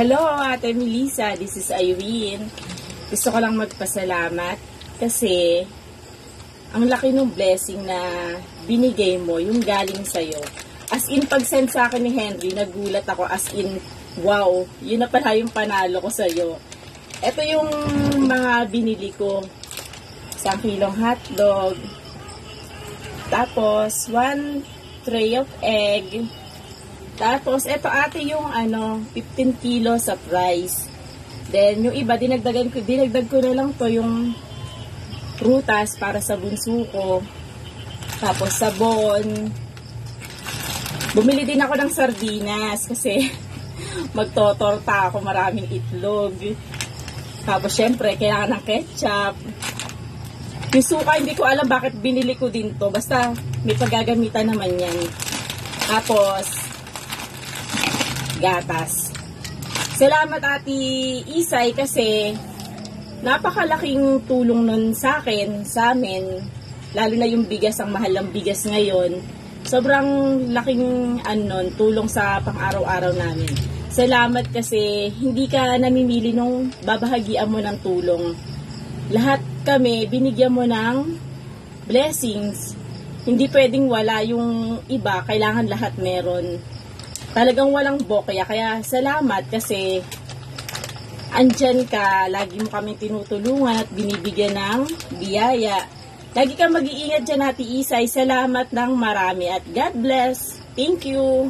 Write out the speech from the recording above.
Hello, Ate Melissa. This is Irene. Gusto ko lang magpasalamat kasi ang laki ng blessing na binigay mo, yung galing sa'yo. As in, pag-send sa akin ni Henry, nagulat ako. As in, wow, yun na pala yung panalo ko sa'yo. Ito yung mga binili ko. 1 kilong hotdog. Tapos, 1 tray of egg. Tapos, ito ate yung 15 kilo sa price. Then, yung iba, dinagdag ko na lang to yung prutas para sa bunso ko. Tapos, sabon. Bumili din ako ng sardinas kasi magtotorta ako, maraming itlog. Tapos, syempre, kailangan ng ketchup. Yung suka, hindi ko alam bakit binili ko din to. Basta, may paggagamitan naman yan. Tapos, gatas. Salamat Ate Isay kasi napakalaking tulong nun sa akin, sa amin, lalo na yung bigas, ang mahal ng bigas ngayon. Sobrang laking tulong sa pang-araw-araw namin. Salamat kasi hindi ka namimili nung babahagian mo ng tulong. Lahat kami binigyan mo ng blessings. Hindi pwedeng wala, yung iba, kailangan lahat meron. Talagang walang bokya, kaya salamat kasi andyan ka, lagi mo kaming tinutulungan at binibigyan ng biyaya. Lagi kang mag-iingat dyan, Ate Isay. Salamat ng marami at God bless. Thank you.